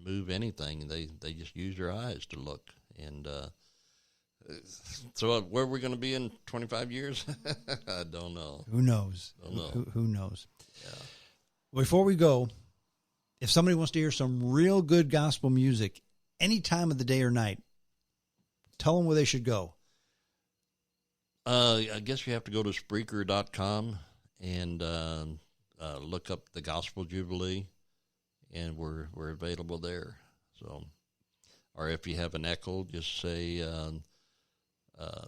move anything. They just use their eyes to look. And so where are we going to be in 25 years? I don't know. Who knows? Don't know. Who knows? Yeah. Before we go, if somebody wants to hear some real good gospel music any time of the day or night, tell them where they should go. I guess you have to go to Spreaker.com and look up the Gospel Jubilee, and we're available there. So, or if you have an echo, just say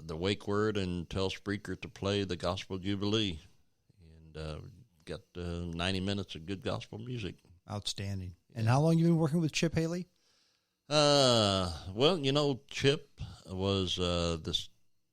the wake word and tell Spreaker to play the Gospel Jubilee, and get 90 minutes of good gospel music. Outstanding. And how long you been working with Chip Haley? Well, Chip was this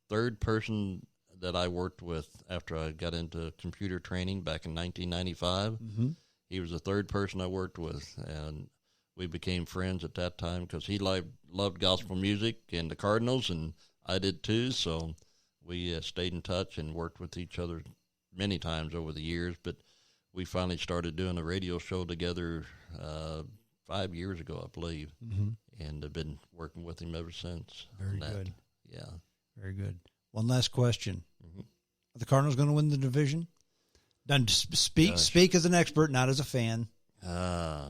third person that I worked with after I got into computer training back in 1995. Mm-hmm. He was the third person I worked with, and we became friends at that time because he loved gospel music and the Cardinals, and I did too. So we stayed in touch and worked with each other many times over the years. But we finally started doing a radio show together 5 years ago, I believe, and have been working with him ever since. Very good. Yeah. Very good. One last question. Mm-hmm. Are the Cardinals going to win the division? Then speak as an expert, not as a fan. I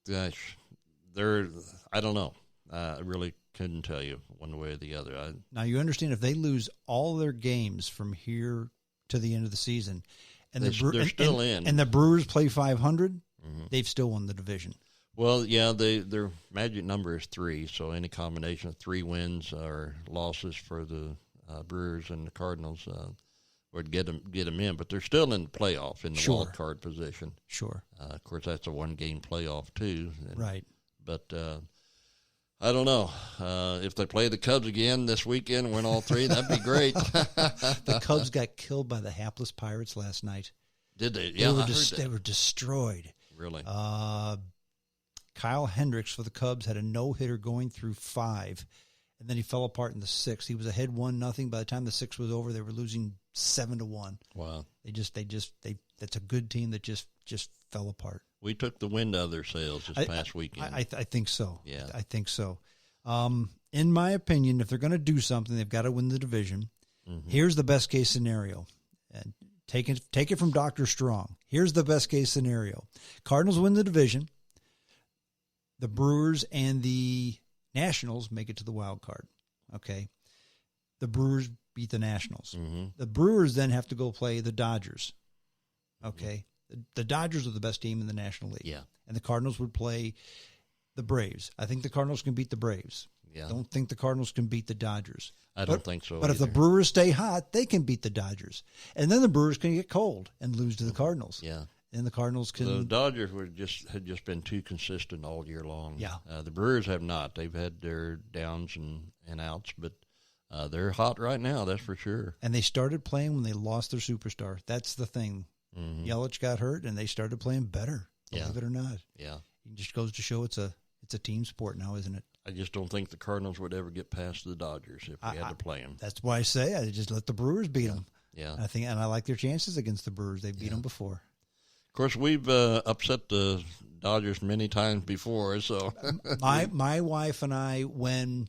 don't know. I really couldn't tell you one way or the other. Now, you understand if they lose all their games from here to the end of the season, and they're still in, and the Brewers play 500, they've still won the division. Well, yeah, their magic number is 3, so any combination of 3 wins or losses for the Brewers and the Cardinals would get them in. But they're still in the playoff in the wild card position. Sure. Of course, that's a 1-game playoff too. Right. But I don't know if they play the Cubs again this weekend and win all 3. That'd be great. The Cubs got killed by the hapless Pirates last night. Did they? Yeah, they were destroyed. Really? Kyle Hendricks for the Cubs had a no-hitter going through 5, and then he fell apart in the 6th. He was ahead 1-0. By the time the 6th was over, they were losing 7-1. Wow. That's a good team that just fell apart. We took the wind out of their sails this past weekend. I think so. Yeah. I think so. In my opinion, if they're going to do something, they've got to win the division. Mm-hmm. Here's the best case scenario. And take it from Dr. Strong. Here's the best case scenario. Cardinals win the division. The Brewers and the Nationals make it to the wild card. Okay. The Brewers beat the Nationals. Mm-hmm. The Brewers then have to go play the Dodgers. Okay. Mm-hmm. The Dodgers are the best team in the National League. Yeah. And the Cardinals would play the Braves. I think the Cardinals can beat the Braves. Yeah. Don't think the Cardinals can beat the Dodgers. I don't think so. But if the Brewers stay hot, they can beat the Dodgers. And then the Brewers can get cold and lose to the Cardinals. Yeah. And the Cardinals can. The Dodgers had just been too consistent all year long. Yeah. The Brewers have not. They've had their downs and outs, but they're hot right now, that's for sure. And they started playing when they lost their superstar. That's the thing. Mm-hmm. Yelich got hurt, and they started playing better, believe it or not. Yeah. It just goes to show it's a team sport now, isn't it? I just don't think the Cardinals would ever get past the Dodgers if we had to play them. That's why I say I just let the Brewers beat them. Yeah. And I like their chances against the Brewers. They beat them before. Of course, we've upset the Dodgers many times before. So my wife and I, when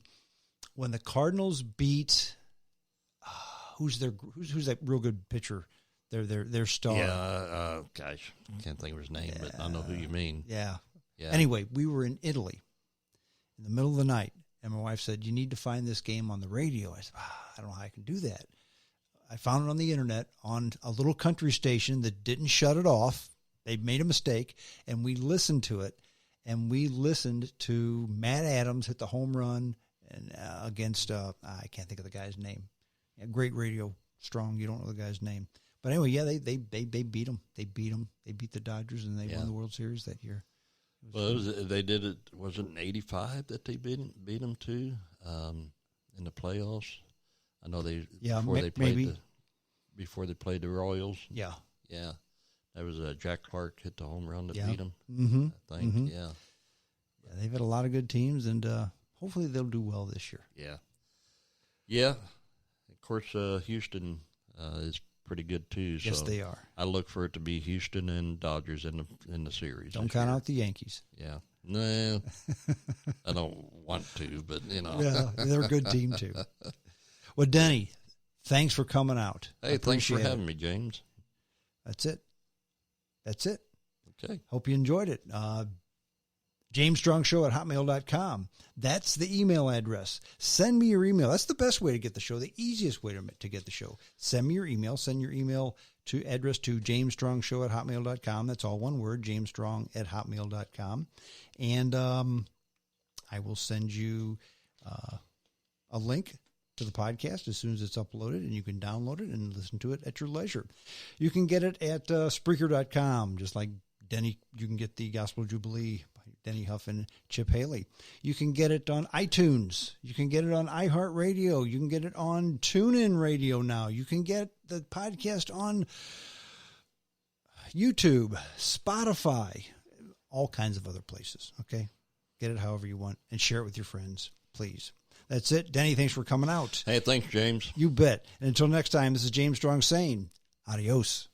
the Cardinals beat, who's that real good pitcher? Their star. Yeah, gosh, can't think of his name, but I know who you mean. Yeah. Anyway, we were in Italy in the middle of the night, and my wife said, "You need to find this game on the radio." I said, "I don't know how I can do that." I found it on the internet on a little country station that didn't shut it off. They made a mistake, and we listened to it, and we listened to Matt Adams hit the home run and against I can't think of the guy's name. Great radio, strong. You don't know the guy's name, but anyway, they beat them. They beat the Dodgers, and they won the World Series that year. They did it. Was it in '85 that they beat them too in the playoffs? I know before they played the Royals. Yeah. That was Jack Clark hit the home run that beat them. Mm-hmm. I think. Mm-hmm. Yeah, they've had a lot of good teams, and hopefully they'll do well this year. Yeah. Of course, Houston is pretty good too. Yes, so they are. I look for it to be Houston and Dodgers in the series. Don't count out the Yankees. Yeah. No, I don't want to, but Yeah, they're a good team too. Well, Denny, thanks for coming out. Hey, thanks for having me, James. That's it. Okay. Hope you enjoyed it. JamesStrongShow@hotmail.com. That's the email address. Send me your email. That's the best way to get the show, the easiest way to get the show. Send me your email. Send your email address to JamesStrongShow@hotmail.com. That's all one word, JamesStrong@hotmail.com. And I will send you a link to the podcast as soon as it's uploaded, and you can download it and listen to it at your leisure. You can get it at Spreaker.com, just like Denny. You can get the Gospel Jubilee by Denny Huff and Chip Haley. You can get it on iTunes. You can get it on iHeartRadio. You can get it on TuneIn Radio now. You can get the podcast on YouTube, Spotify, all kinds of other places, okay? Get it however you want and share it with your friends, please. That's it. Denny, thanks for coming out. Hey, thanks, James. You bet. And until next time, this is James Strong saying adios.